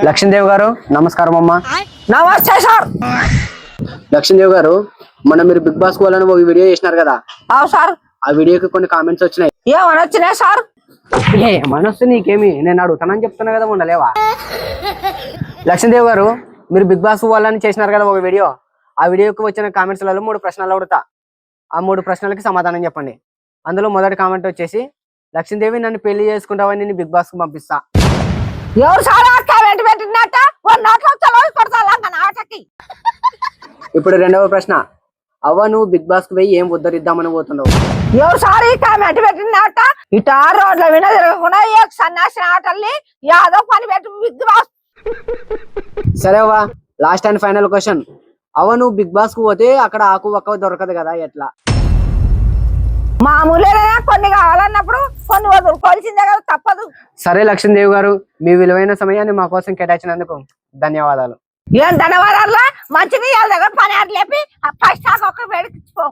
లక్ష్మీదేవి గారు నమస్కారం అమ్మా. నమస్తే సార్. లక్ష్మీదేవి గారు మొన్న మీరు బిగ్ బాస్ వాళ్ళని ఒక వీడియో చేసినారు కదా, అవు సార్. ఆ వీడియోకి కొన్ని కామెంట్స్ వచ్చినాయి. ఏమని వచ్చినాయి సార్? ఏ మనసు నీకేమి, నేను అడుగుతానని చెప్తున్నా కదా మొన్న లేవా. లక్ష్మీదేవి గారు మీరు బిగ్ బాస్ వాళ్ళని చేసినారు కదా ఒక వీడియో, ఆ వీడియోకి వచ్చిన కామెంట్స్లలో 3 ప్రశ్నలు అడుగుతా. ఆ 3 ప్రశ్నలకి సమాధానం చెప్పండి. అందులో మొదటి కామెంట్ వచ్చేసి, లక్ష్మీదేవి నన్ను పెళ్లి చేసుకుంటావని నేను బిగ్ బాస్ కు పంపిస్తా. ఎవరు సార్ కామెంట్ పెట్టినట్ట? నాటకి. ఇప్పుడు రెండవ ప్రశ్న, అవ్వ నువ్వు బిగ్ బాస్ కు పోయి ఏం ఉద్ధరిద్దామని పోతున్నావు? ఎవరు సార్ కామెంట్ పెట్టినట్ట? ఇటా రోడ్ల మీద తిరగకుండా ఏ సన్యాసిన ఆటల్ని యాదో పని పెట్టి బిగ్ బాస్. సరే అవ్వ, లాస్ట్ అండ్ ఫైనల్ క్వశ్చన్, అవ్వ నువ్వు బిగ్ బాస్ కు పోతే అక్కడ ఆకు ఒక్క దొరకదు కదా, ఎట్లా? మామూలుగా కొన్ని కావాలన్నప్పుడు కొన్ని వదులుకోవాల్సిందే కదా, తప్పదు. సరే లక్ష్మీదేవి గారు, మీ విలువైన సమయాన్ని మా కోసం కేటాయించినందుకు ధన్యవాదాలు. ఏం ధనవరాల్లో మంచిది వాళ్ళ దగ్గర పని ఆటలేపి ఫస్ట్ ఒక్క వేడికిచ్చిపో.